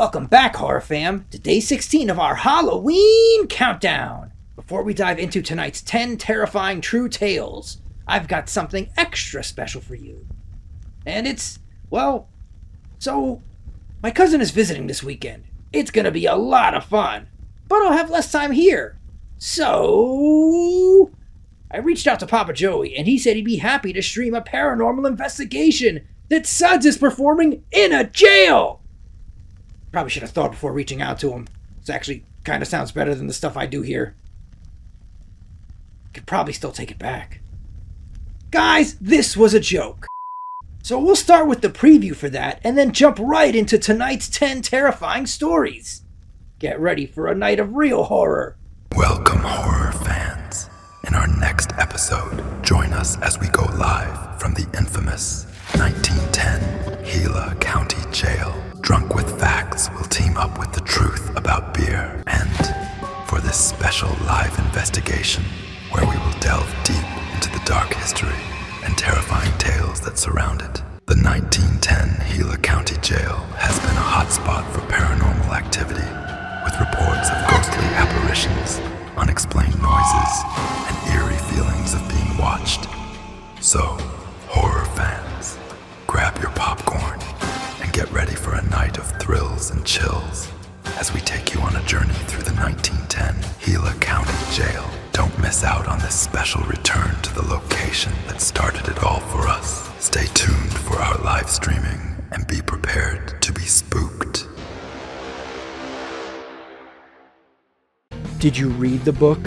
Welcome back, Horror Fam, to day 16 of our Halloween countdown. Before we dive into tonight's 10 terrifying true tales, I've got something extra special for you. And my cousin is visiting this weekend. It's gonna be a lot of fun, but I'll have less time here. So, I reached out to Papa Joey, and he said he'd be happy to stream a paranormal investigation that Suds is performing in a jail. Probably should have thought before reaching out to him. This actually kind of sounds better than the stuff I do here. Could probably still take it back. Guys, this was a joke. So we'll start with the preview for that, and then jump right into tonight's 10 terrifying stories. Get ready for a night of real horror. Welcome, horror fans. In our next episode, join us as we go live from the infamous 1910 Gila County Jail. Drunk with Facts will team up with the truth about beer, and for this special live investigation, where we will delve deep into the dark history and terrifying tales that surround it. The 1910 Gila County Jail has been a hotspot for paranormal activity, with reports of ghostly apparitions, unexplained noises, and eerie feelings of being watched. So, horror fans, grab your popcorn and get ready for a night of thrills and chills as we take you on a journey through the 1910 Gila County Jail. Don't miss out on this special return to the location that started it all for us. Stay tuned for our live streaming and be prepared to be spooked. Did you read the book?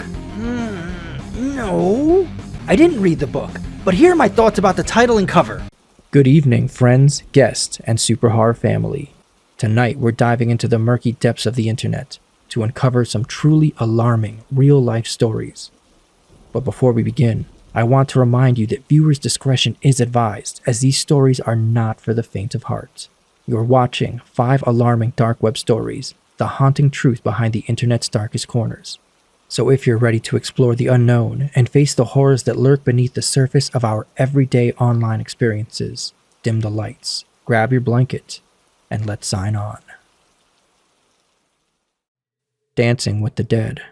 No. I didn't read the book, but here are my thoughts about the title and cover. Good evening, friends, guests, and Super Horror family. Tonight, we're diving into the murky depths of the internet to uncover some truly alarming, real-life stories. But before we begin, I want to remind you that viewers' discretion is advised, as these stories are not for the faint of heart. You're watching 5 alarming dark web stories, the haunting truth behind the internet's darkest corners. So if you're ready to explore the unknown and face the horrors that lurk beneath the surface of our everyday online experiences, dim the lights, grab your blanket, and let's sign on. Dancing with the Dead.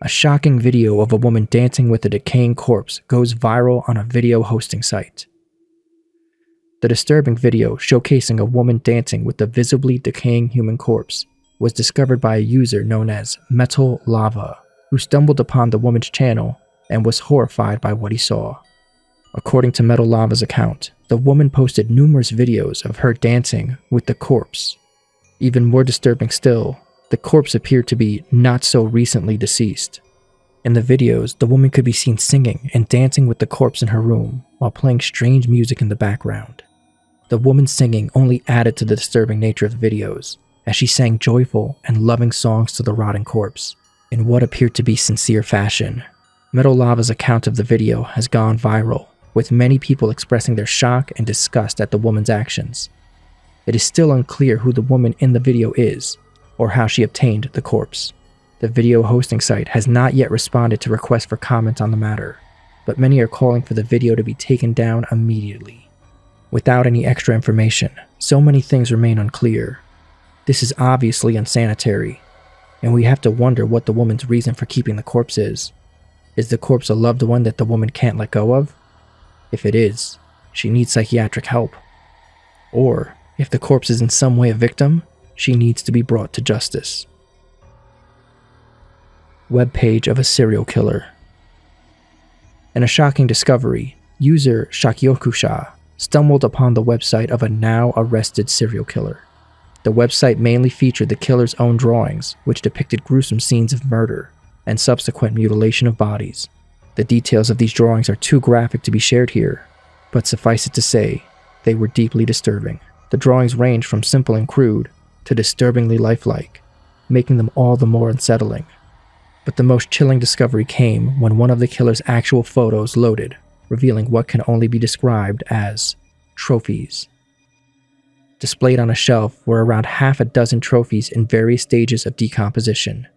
A shocking video of a woman dancing with a decaying corpse goes viral on a video hosting site. The disturbing video, showcasing a woman dancing with a visibly decaying human corpse, was discovered by a user known as Metal Lava, who stumbled upon the woman's channel and was horrified by what he saw. According to Metal Lava's account, the woman posted numerous videos of her dancing with the corpse. Even more disturbing still, the corpse appeared to be not so recently deceased. In the videos, the woman could be seen singing and dancing with the corpse in her room while playing strange music in the background. The woman's singing only added to the disturbing nature of the videos, as she sang joyful and loving songs to the rotting corpse, in what appeared to be sincere fashion. Metal Lava's account of the video has gone viral, with many people expressing their shock and disgust at the woman's actions. It is still unclear who the woman in the video is, or how she obtained the corpse. The video hosting site has not yet responded to requests for comment on the matter, but many are calling for the video to be taken down immediately. Without any extra information, so many things remain unclear. This is obviously unsanitary, and we have to wonder what the woman's reason for keeping the corpse is. Is the corpse a loved one that the woman can't let go of? If it is, she needs psychiatric help. Or, if the corpse is in some way a victim, she needs to be brought to justice. Webpage of a serial killer. In a shocking discovery, user Shakyokusha stumbled upon the website of a now arrested serial killer. The website mainly featured the killer's own drawings, which depicted gruesome scenes of murder and subsequent mutilation of bodies. The details of these drawings are too graphic to be shared here, but suffice it to say, they were deeply disturbing. The drawings ranged from simple and crude to disturbingly lifelike, making them all the more unsettling. But the most chilling discovery came when one of the killer's actual photos loaded, revealing what can only be described as trophies. Displayed on a shelf were around half a dozen trophies in various stages of decomposition,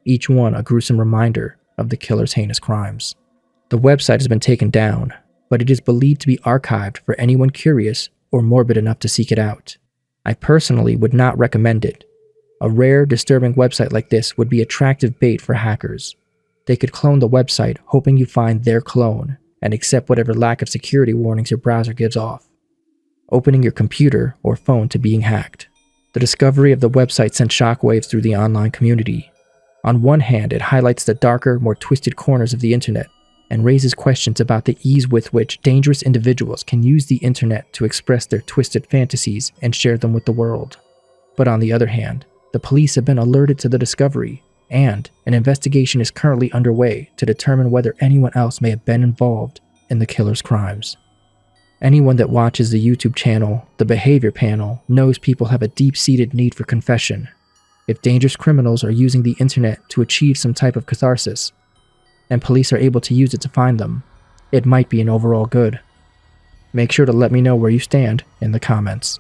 each one a gruesome reminder of the killer's heinous crimes. The website has been taken down, but it is believed to be archived for anyone curious or morbid enough to seek it out. I personally would not recommend it. A rare, disturbing website like this would be attractive bait for hackers. They could clone the website, hoping you find their clone, and accept whatever lack of security warnings your browser gives off, opening your computer or phone to being hacked. The discovery of the website sent shockwaves through the online community. On one hand, it highlights the darker, more twisted corners of the internet, and raises questions about the ease with which dangerous individuals can use the internet to express their twisted fantasies and share them with the world. But on the other hand, the police have been alerted to the discovery, and an investigation is currently underway to determine whether anyone else may have been involved in the killer's crimes. Anyone that watches the YouTube channel, The Behavior Panel, knows people have a deep-seated need for confession. If dangerous criminals are using the internet to achieve some type of catharsis, and police are able to use it to find them, it might be an overall good. Make sure to let me know where you stand in the comments.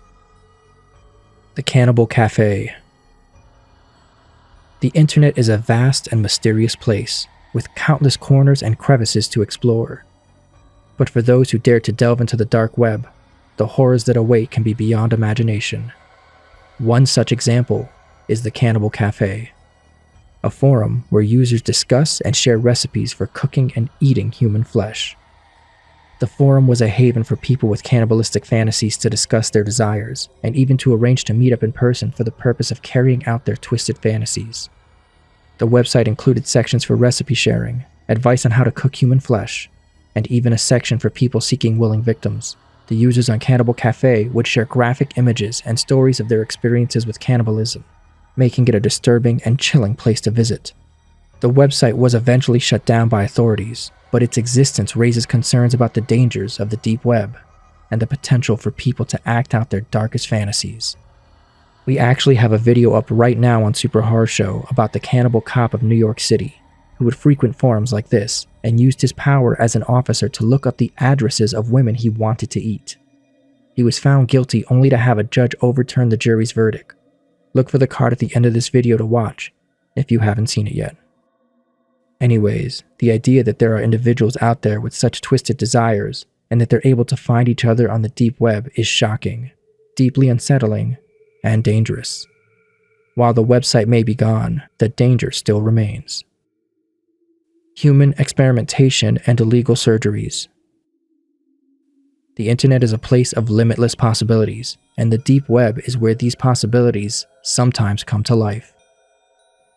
The Cannibal Cafe. The internet is a vast and mysterious place, with countless corners and crevices to explore. But for those who dare to delve into the dark web, the horrors that await can be beyond imagination. One such example is the Cannibal Cafe, a forum where users discuss and share recipes for cooking and eating human flesh. The forum was a haven for people with cannibalistic fantasies to discuss their desires, and even to arrange to meet up in person for the purpose of carrying out their twisted fantasies. The website included sections for recipe sharing, advice on how to cook human flesh, and even a section for people seeking willing victims. The users on Cannibal Cafe would share graphic images and stories of their experiences with cannibalism, making it a disturbing and chilling place to visit. The website was eventually shut down by authorities, but its existence raises concerns about the dangers of the deep web and the potential for people to act out their darkest fantasies. We actually have a video up right now on Super Horror Show about the cannibal cop of New York City, who would frequent forums like this and used his power as an officer to look up the addresses of women he wanted to eat. He was found guilty only to have a judge overturn the jury's verdict. Look for the card at the end of this video to watch, if you haven't seen it yet. Anyways, the idea that there are individuals out there with such twisted desires, and that they're able to find each other on the deep web is shocking, deeply unsettling, and dangerous. While the website may be gone, the danger still remains. Human experimentation and illegal surgeries. The internet is a place of limitless possibilities, and the deep web is where these possibilities sometimes come to life.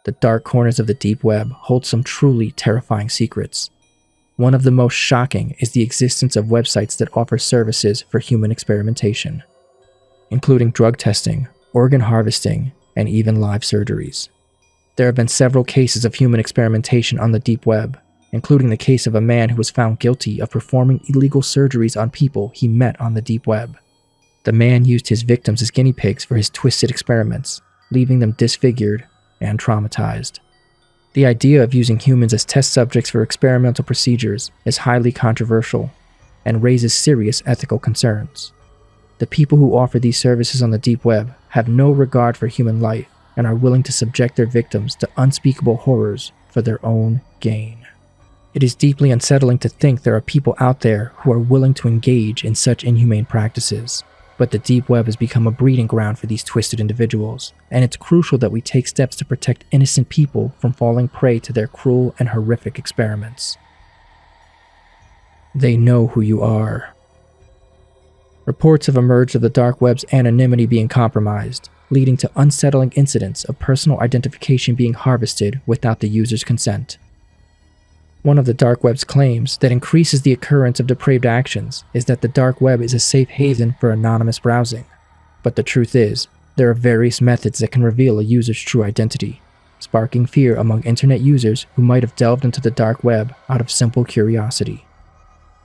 The dark corners of the deep web hold some truly terrifying secrets. One of the most shocking is the existence of websites that offer services for human experimentation, including drug testing, organ harvesting, and even live surgeries. There have been several cases of human experimentation on the deep web, including the case of a man who was found guilty of performing illegal surgeries on people he met on the deep web. The man used his victims as guinea pigs for his twisted experiments, leaving them disfigured and traumatized. The idea of using humans as test subjects for experimental procedures is highly controversial and raises serious ethical concerns. The people who offer these services on the deep web have no regard for human life and are willing to subject their victims to unspeakable horrors for their own gain. It is deeply unsettling to think there are people out there who are willing to engage in such inhumane practices, but the deep web has become a breeding ground for these twisted individuals, and it's crucial that we take steps to protect innocent people from falling prey to their cruel and horrific experiments. They know who you are. Reports have emerged of the dark web's anonymity being compromised, leading to unsettling incidents of personal identification being harvested without the user's consent. One of the dark web's claims that increases the occurrence of depraved actions is that the dark web is a safe haven for anonymous browsing. But the truth is, there are various methods that can reveal a user's true identity, sparking fear among internet users who might have delved into the dark web out of simple curiosity.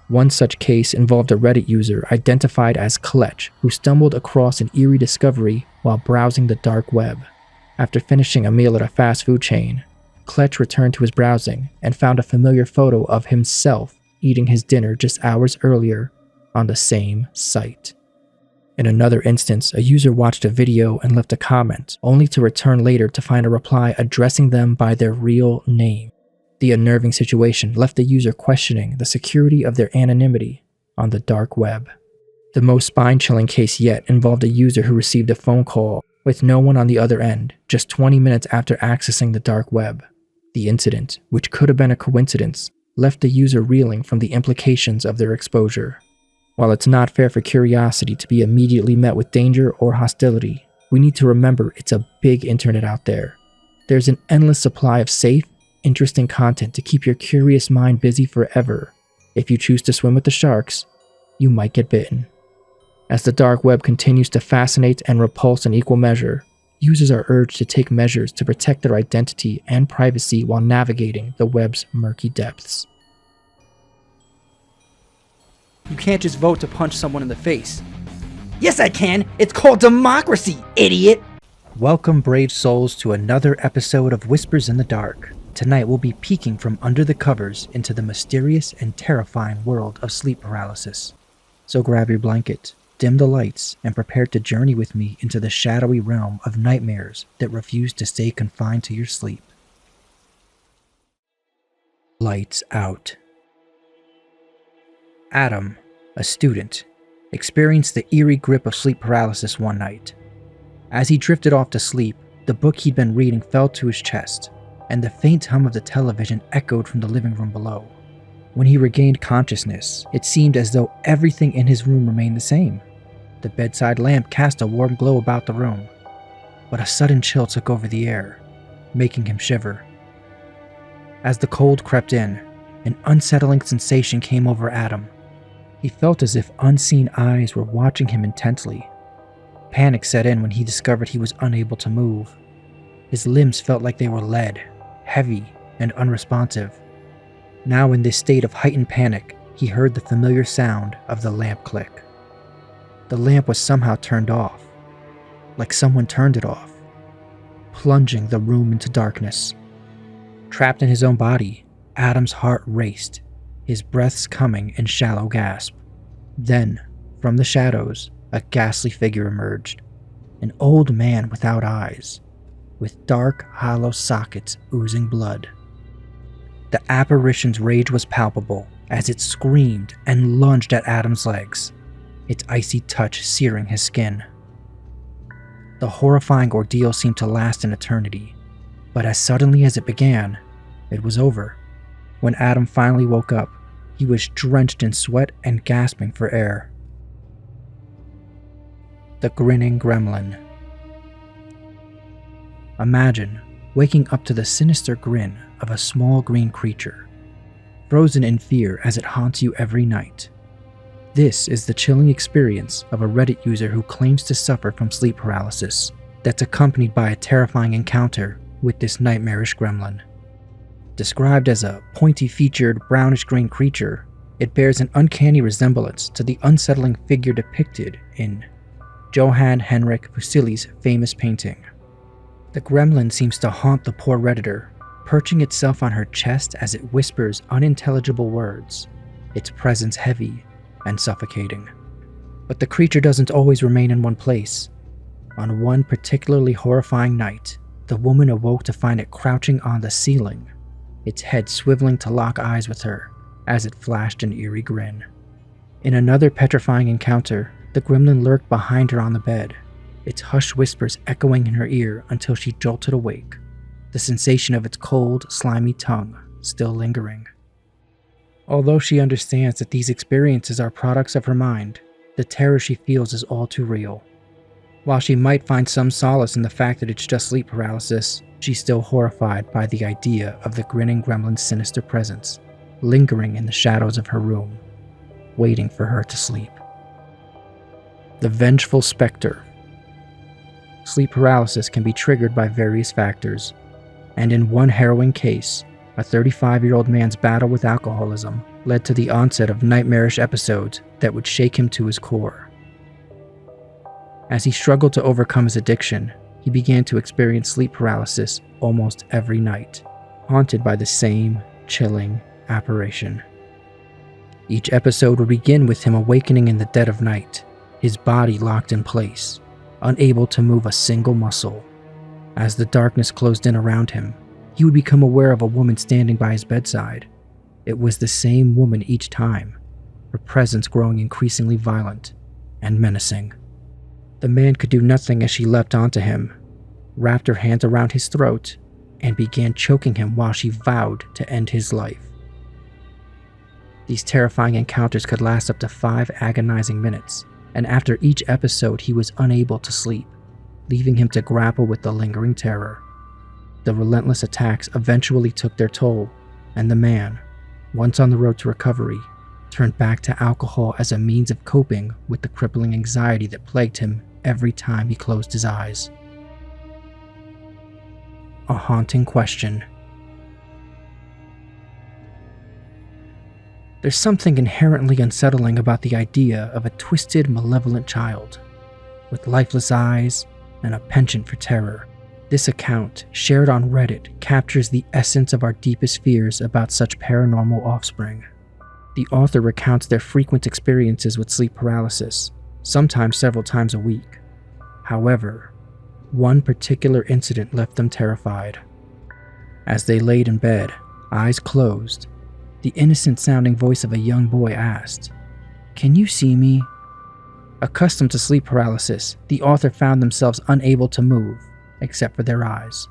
One such case involved a Reddit user identified as Kletch, who stumbled across an eerie discovery while browsing the dark web. After finishing a meal at a fast food chain, Kletch returned to his browsing and found a familiar photo of himself eating his dinner just hours earlier on the same site. In another instance, a user watched a video and left a comment, only to return later to find a reply addressing them by their real name. The unnerving situation left the user questioning the security of their anonymity on the dark web. The most spine-chilling case yet involved a user who received a phone call with no one on the other end just 20 minutes after accessing the dark web. The incident, which could have been a coincidence, left the user reeling from the implications of their exposure. While it's not fair for curiosity to be immediately met with danger or hostility, we need to remember it's a big internet out there. There's an endless supply of safe, interesting content to keep your curious mind busy forever. If you choose to swim with the sharks, you might get bitten. As the dark web continues to fascinate and repulse in equal measure, users are urged to take measures to protect their identity and privacy while navigating the web's murky depths. You can't just vote to punch someone in the face. Yes, I can! It's called democracy, idiot! Welcome, brave souls, to another episode of Whispers in the Dark. Tonight we'll be peeking from under the covers into the mysterious and terrifying world of sleep paralysis. So grab your blanket, dim the lights, and prepare to journey with me into the shadowy realm of nightmares that refuse to stay confined to your sleep. Lights out. Adam, a student, experienced the eerie grip of sleep paralysis one night. As he drifted off to sleep, the book he'd been reading fell to his chest, and the faint hum of the television echoed from the living room below. When he regained consciousness, it seemed as though everything in his room remained the same. The bedside lamp cast a warm glow about the room, but a sudden chill took over the air, making him shiver. As the cold crept in, an unsettling sensation came over Adam. He felt as if unseen eyes were watching him intently. Panic set in when he discovered he was unable to move. His limbs felt like they were lead, heavy and unresponsive. Now in this state of heightened panic, he heard the familiar sound of the lamp click. The lamp was somehow turned off, like someone turned it off, plunging the room into darkness. Trapped in his own body, Adam's heart raced, his breaths coming in shallow gasp. Then, from the shadows, a ghastly figure emerged, an old man without eyes, with dark, hollow sockets oozing blood. The apparition's rage was palpable as it screamed and lunged at Adam's legs, its icy touch searing his skin. The horrifying ordeal seemed to last an eternity, but as suddenly as it began, it was over. When Adam finally woke up, he was drenched in sweat and gasping for air. The Grinning Gremlin. Imagine waking up to the sinister grin of a small green creature, frozen in fear as it haunts you every night. This is the chilling experience of a Reddit user who claims to suffer from sleep paralysis that's accompanied by a terrifying encounter with this nightmarish gremlin. Described as a pointy-featured, brownish-green creature, it bears an uncanny resemblance to the unsettling figure depicted in Johann Henrik Fuseli's famous painting. The gremlin seems to haunt the poor Redditor, perching itself on her chest as it whispers unintelligible words, its presence heavy and suffocating. But the creature doesn't always remain in one place. On one particularly horrifying night, the woman awoke to find it crouching on the ceiling, its head swiveling to lock eyes with her as it flashed an eerie grin. In another petrifying encounter, the gremlin lurked behind her on the bed, its hushed whispers echoing in her ear until she jolted awake, the sensation of its cold, slimy tongue still lingering. Although she understands that these experiences are products of her mind, the terror she feels is all too real. While she might find some solace in the fact that it's just sleep paralysis, she's still horrified by the idea of the grinning gremlin's sinister presence, lingering in the shadows of her room, waiting for her to sleep. The Vengeful Spectre. Sleep paralysis can be triggered by various factors, and in one harrowing case, a 35-year-old man's battle with alcoholism led to the onset of nightmarish episodes that would shake him to his core. As he struggled to overcome his addiction, he began to experience sleep paralysis almost every night, haunted by the same chilling apparition. Each episode would begin with him awakening in the dead of night, his body locked in place, unable to move a single muscle. As the darkness closed in around him, he would become aware of a woman standing by his bedside. It was the same woman each time, her presence growing increasingly violent, and menacing. The man could do nothing as she leapt onto him, wrapped her hands around his throat, and began choking him while she vowed to end his life. These terrifying encounters could last up to 5 agonizing minutes, and after each episode he was unable to sleep, leaving him to grapple with the lingering terror. The relentless attacks eventually took their toll, and the man, once on the road to recovery, turned back to alcohol as a means of coping with the crippling anxiety that plagued him every time he closed his eyes. A haunting question. There's something inherently unsettling about the idea of a twisted, malevolent child, with lifeless eyes and a penchant for terror. This account, shared on Reddit, captures the essence of our deepest fears about such paranormal offspring. The author recounts their frequent experiences with sleep paralysis, sometimes several times a week. However, one particular incident left them terrified. As they laid in bed, eyes closed, the innocent-sounding voice of a young boy asked, "Can you see me?" Accustomed to sleep paralysis, the author found themselves unable to move, except for their eyes.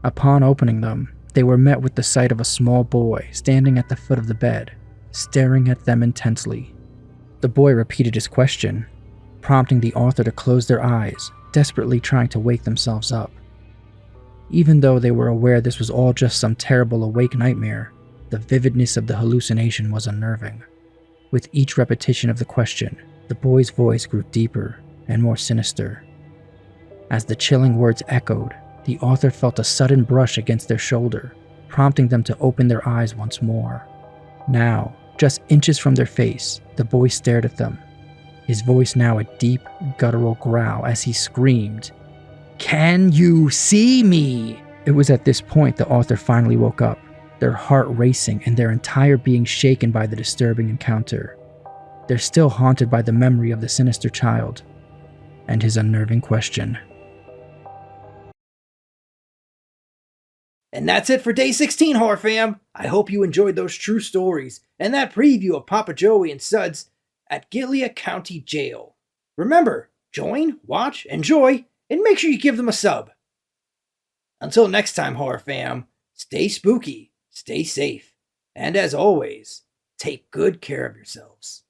Upon opening them, they were met with the sight of a small boy standing at the foot of the bed, staring at them intensely. The boy repeated his question, prompting the author to close their eyes, desperately trying to wake themselves up. Even though they were aware this was all just some terrible awake nightmare, the vividness of the hallucination was unnerving. With each repetition of the question, the boy's voice grew deeper and more sinister. As the chilling words echoed, the author felt a sudden brush against their shoulder, prompting them to open their eyes once more. Now, just inches from their face, the boy stared at them, his voice now a deep, guttural growl as he screamed, "Can you see me?" It was at this point the author finally woke up, their heart racing and their entire being shaken by the disturbing encounter. They're still haunted by the memory of the sinister child and his unnerving question. And that's it for day 16, Horror Fam. I hope you enjoyed those true stories and that preview of Papa Joey and Suds at Gilead County Jail. Remember, join, watch, enjoy, and make sure you give them a sub. Until next time, Horror Fam, stay spooky, stay safe, and as always, take good care of yourselves.